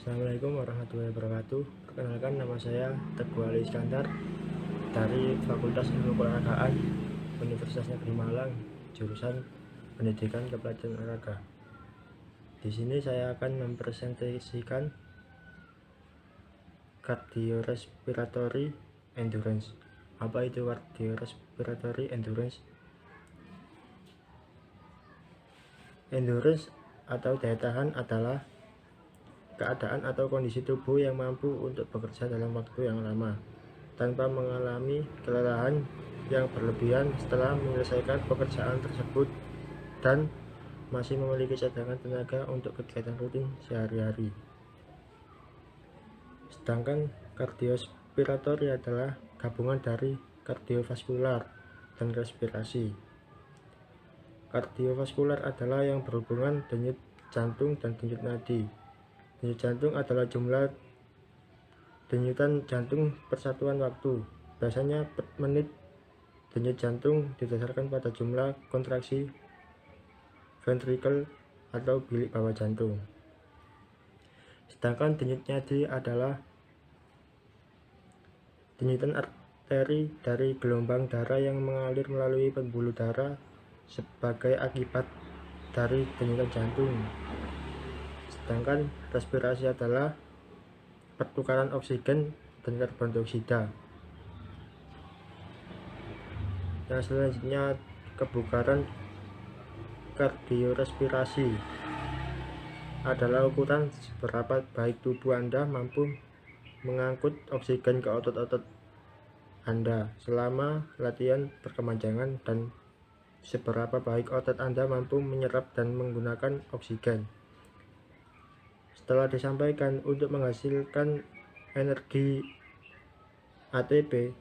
Assalamualaikum warahmatullahi wabarakatuh. Perkenalkan, nama saya Teguh Ali Iskandar dari Fakultas Ilmu Keolahragaan Universitas Negeri Malang, jurusan Pendidikan Kepelatihan Olahraga. Di sini saya akan mempresentasikan cardiorespiratory endurance. Apa itu cardiorespiratory endurance? Endurance atau daya tahan adalah keadaan atau kondisi tubuh yang mampu untuk bekerja dalam waktu yang lama tanpa mengalami kelelahan yang berlebihan setelah menyelesaikan pekerjaan tersebut dan masih memiliki cadangan tenaga untuk kegiatan rutin sehari-hari. Sedangkan kardiorespiratory adalah gabungan dari kardiovaskular dan respirasi. Kardiovaskular adalah yang berhubungan denyut jantung dan denyut nadi. Denyut jantung adalah jumlah denyutan jantung per satuan waktu. Biasanya per menit denyut jantung didasarkan pada jumlah kontraksi ventrikel atau bilik bawah jantung. Sedangkan denyut nadi adalah denyutan arteri dari gelombang darah yang mengalir melalui pembuluh darah sebagai akibat dari denyutan jantung. Sedangkan respirasi adalah pertukaran oksigen dan karbon dioksida. Yang selanjutnya, kebugaran kardiorespirasi adalah ukuran seberapa baik tubuh Anda mampu mengangkut oksigen ke otot-otot Anda selama latihan berkepanjangan dan seberapa baik otot Anda mampu menyerap dan menggunakan oksigen. Setelah disampaikan untuk menghasilkan energi ATP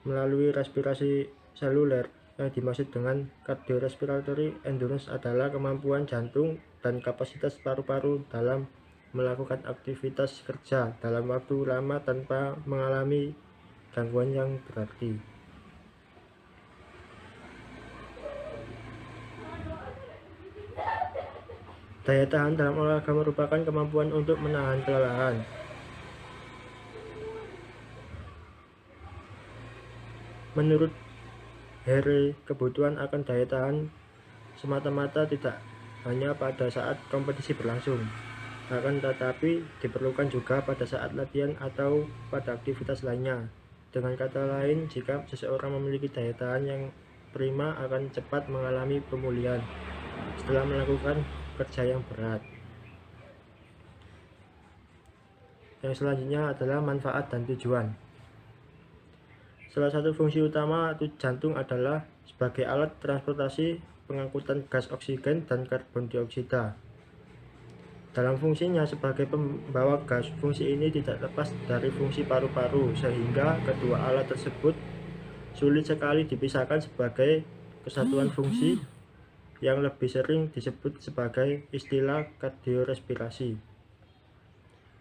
melalui respirasi seluler, yang dimaksud dengan cardiorespiratory endurance adalah kemampuan jantung dan kapasitas paru-paru dalam melakukan aktivitas kerja dalam waktu lama tanpa mengalami gangguan yang berarti. Daya tahan dalam olahraga merupakan kemampuan untuk menahan kelelahan. Menurut Harry, kebutuhan akan daya tahan semata-mata tidak hanya pada saat kompetisi berlangsung, akan tetapi diperlukan juga pada saat latihan atau pada aktivitas lainnya. Dengan kata lain, jika seseorang memiliki daya tahan yang prima, akan cepat mengalami pemulihan setelah melakukan kerja yang berat. Yang selanjutnya adalah manfaat dan tujuan. Salah satu fungsi utama jantung adalah sebagai alat transportasi pengangkutan gas oksigen dan karbon dioksida. Dalam fungsinya sebagai pembawa gas, fungsi ini tidak lepas dari fungsi paru-paru, sehingga kedua alat tersebut sulit sekali dipisahkan sebagai kesatuan fungsi yang lebih sering disebut sebagai istilah kardiorespirasi.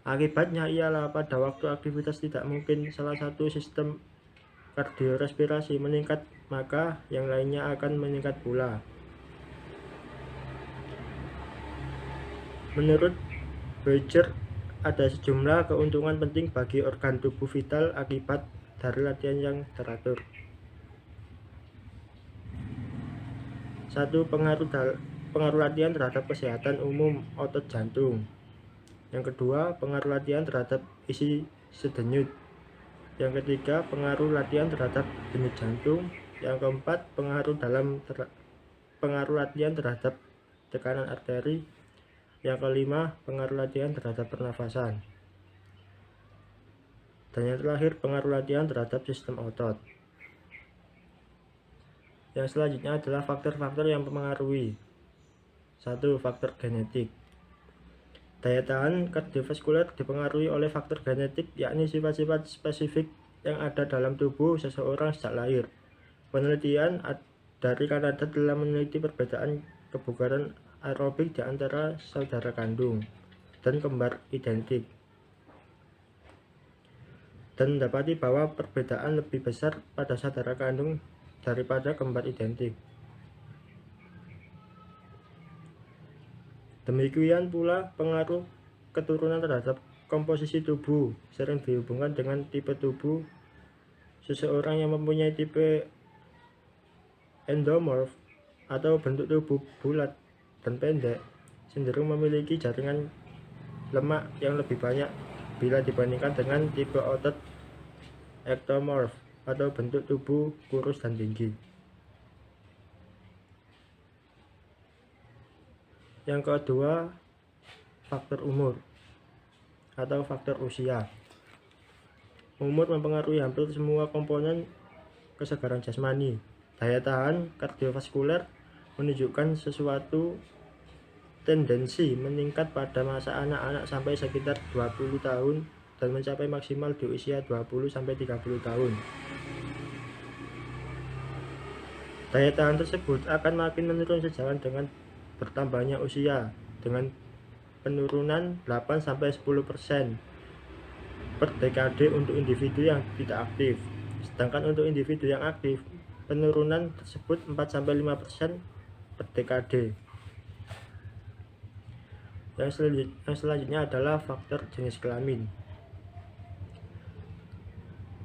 Akibatnya ialah pada waktu aktivitas tidak mungkin salah satu sistem kardiorespirasi meningkat, maka yang lainnya akan meningkat pula. Menurut Berger, ada sejumlah keuntungan penting bagi organ tubuh vital akibat dari latihan yang teratur. 1. Pengaruh latihan terhadap kesehatan umum otot jantung. Yang kedua, pengaruh latihan terhadap isi sedenyut. Yang ketiga, pengaruh latihan terhadap denyut jantung. Yang keempat, pengaruh latihan terhadap tekanan arteri. Yang kelima, pengaruh latihan terhadap pernafasan. Dan yang terakhir, pengaruh latihan terhadap sistem otot. Yang selanjutnya adalah faktor-faktor yang mempengaruhi. 1. Faktor genetik. Daya tahan kardiovaskuler dipengaruhi oleh faktor genetik, yakni sifat-sifat spesifik yang ada dalam tubuh seseorang sejak lahir. Penelitian dari Kanada telah meneliti perbedaan kebugaran aerobik di antara saudara kandung dan kembar identik, dan mendapati bahwa perbedaan lebih besar pada saudara kandung daripada kembar identik. Demikian pula pengaruh keturunan terhadap komposisi tubuh, sering dihubungkan dengan tipe tubuh. Seseorang yang mempunyai tipe endomorph atau bentuk tubuh bulat dan pendek cenderung memiliki jaringan lemak yang lebih banyak bila dibandingkan dengan tipe otot ectomorph atau bentuk tubuh kurus dan tinggi. Yang kedua, faktor umur atau faktor usia. Umur mempengaruhi hampir semua komponen kesegaran jasmani. Daya tahan kardiovaskuler menunjukkan sesuatu tendensi meningkat pada masa anak-anak sampai sekitar 20 tahun dan mencapai maksimal di usia 20-30 tahun. Daya tahan tersebut akan makin menurun sejalan dengan bertambahnya usia, dengan penurunan 8-10% per dekade untuk individu yang tidak aktif. Sedangkan untuk individu yang aktif, penurunan tersebut 4-5% per dekade. Yang selanjutnya adalah faktor jenis kelamin.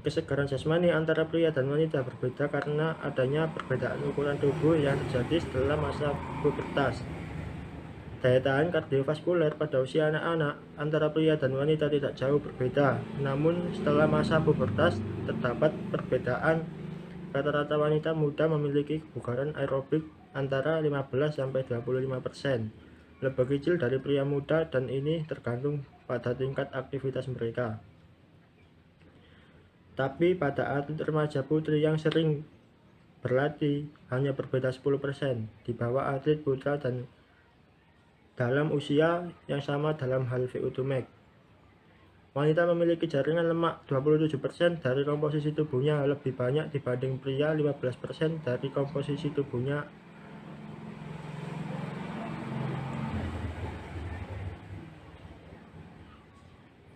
Kesegaran jasmani antara pria dan wanita berbeda karena adanya perbedaan ukuran tubuh yang terjadi setelah masa pubertas. Daya tahan kardiovaskuler pada usia anak-anak antara pria dan wanita tidak jauh berbeda, namun setelah masa pubertas terdapat perbedaan. Rata-rata wanita muda memiliki kebugaran aerobik antara 15-25%, lebih kecil dari pria muda, dan ini tergantung pada tingkat aktivitas mereka. Tapi pada atlet remaja putri yang sering berlatih hanya berbeda 10% di bawah atlet putra dan dalam usia yang sama dalam hal VO2 max. Wanita memiliki jaringan lemak 27% dari komposisi tubuhnya, lebih banyak dibanding pria 15% dari komposisi tubuhnya.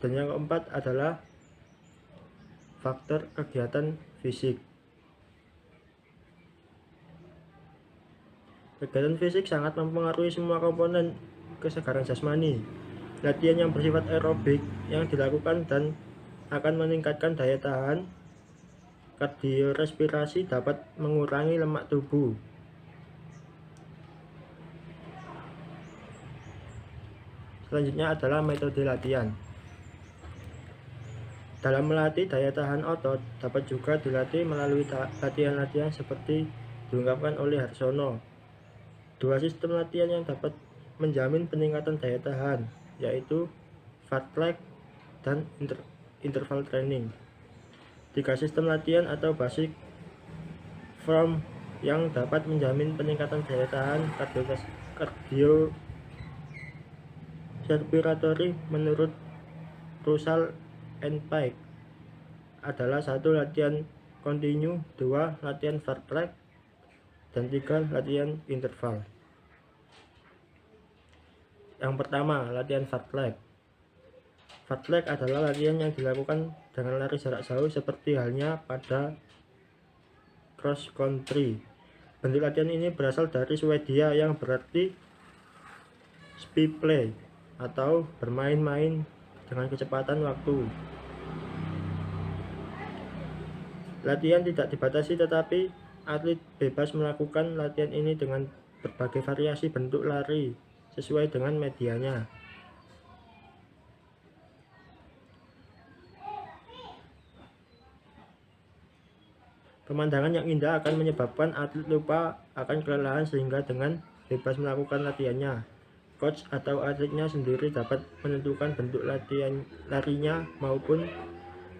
Dan yang keempat adalah faktor kegiatan fisik. Kegiatan fisik sangat mempengaruhi semua komponen kesegaran jasmani. Latihan yang bersifat aerobik yang dilakukan dan akan meningkatkan daya tahan kardiorespirasi dapat mengurangi lemak tubuh. Selanjutnya adalah metode latihan. Dalam melatih daya tahan otot, dapat juga dilatih melalui latihan-latihan seperti diungkapkan oleh Harsono. Dua sistem latihan yang dapat menjamin peningkatan daya tahan, yaitu fartlek dan interval training. 3 sistem latihan atau basic form yang dapat menjamin peningkatan daya tahan kardiorespiratory menurut Russell and Pike adalah 1 latihan kontinu, 2 latihan fartlek, dan 3 latihan interval. Yang pertama, latihan fartlek. Fartlek adalah latihan yang dilakukan dengan lari jarak jauh seperti halnya pada cross country. Bentuk latihan ini berasal dari Swedia yang berarti speed play atau bermain-main dengan kecepatan waktu. Latihan tidak dibatasi, tetapi atlet bebas melakukan latihan ini dengan berbagai variasi bentuk lari sesuai dengan medianya. Pemandangan yang indah akan menyebabkan atlet lupa akan kelelahan sehingga dengan bebas melakukan latihannya, coach atau atletnya sendiri dapat menentukan bentuk latihan larinya maupun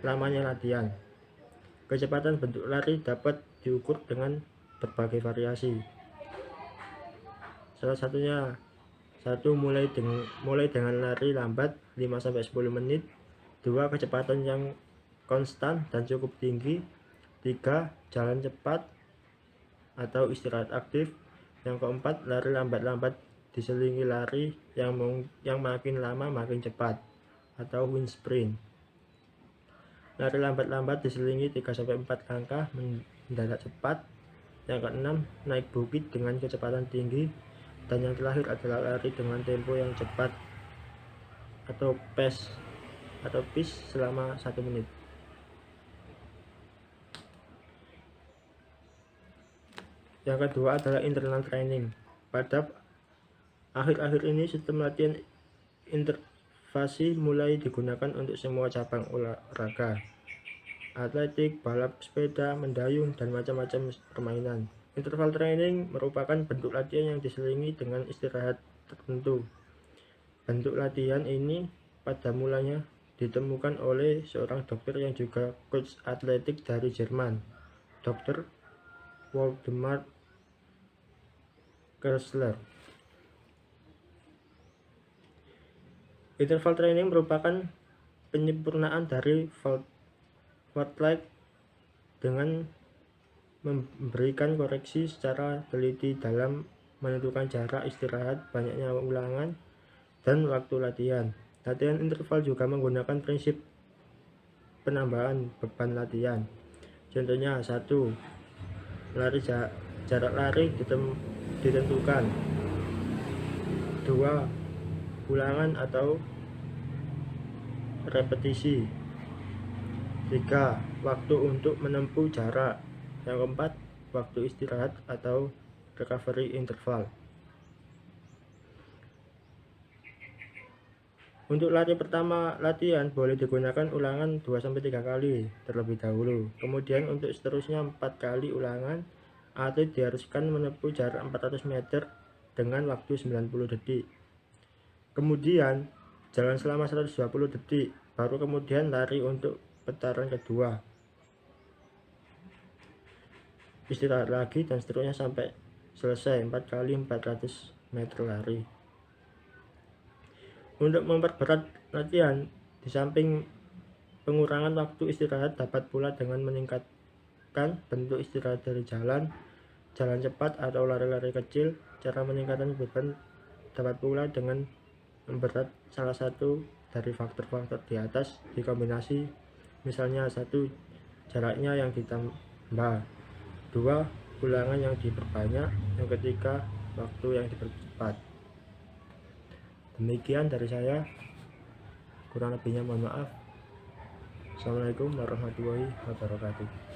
lamanya latihan. Kecepatan bentuk lari dapat diukur dengan berbagai variasi. Salah satunya 1. Mulai dengan lari lambat 5-10 menit. 2. Kecepatan yang konstan dan cukup tinggi. 3. Jalan cepat atau istirahat aktif. Yang keempat, lari lambat-lambat diselingi lari yang makin lama makin cepat atau wind sprint. Lari lambat-lambat diselingi 3-4 langkah mendadak cepat. Yang keenam, naik bukit dengan kecepatan tinggi. Dan yang terakhir adalah lari dengan tempo yang cepat atau pace selama 1 menit. Yang kedua adalah internal training. Pada akhir-akhir ini sistem latihan intervasi mulai digunakan untuk semua cabang olahraga, atletik, balap sepeda, mendayung, dan macam-macam permainan. Interval training merupakan bentuk latihan yang diselingi dengan istirahat tertentu. Bentuk latihan ini pada mulanya ditemukan oleh seorang dokter yang juga coach atletik dari Jerman, Dr. Waldemar Kessler. Interval training merupakan penyempurnaan dari fartlek dengan memberikan koreksi secara teliti dalam menentukan jarak istirahat, banyaknya ulangan, dan waktu latihan. Latihan interval juga menggunakan prinsip penambahan beban latihan. Contohnya 1. Jarak lari ditentukan. 2. Ulangan atau repetisi. 3. Waktu untuk menempuh jarak. Yang keempat, waktu istirahat atau recovery interval. Untuk lari pertama latihan boleh digunakan ulangan 2-3 kali terlebih dahulu. Kemudian untuk seterusnya 4 kali ulangan, atlet diharuskan menempuh jarak 400 meter dengan waktu 90 detik. Kemudian jalan selama 120 detik, baru kemudian lari untuk putaran kedua. Istirahat lagi dan seterusnya sampai selesai 4 kali 400 meter lari. Untuk memperberat latihan, di samping pengurangan waktu istirahat dapat pula dengan meningkatkan bentuk istirahat dari jalan cepat atau lari-lari kecil. Cara meningkatkan beban dapat pula dengan memberat salah satu dari faktor-faktor di atas dikombinasi, misalnya 1. Jaraknya yang ditambah, 2. Ulangan yang diperbanyak, yang ketiga waktu yang dipercepat. Demikian dari saya, kurang lebihnya mohon maaf. Assalamualaikum warahmatullahi wabarakatuh.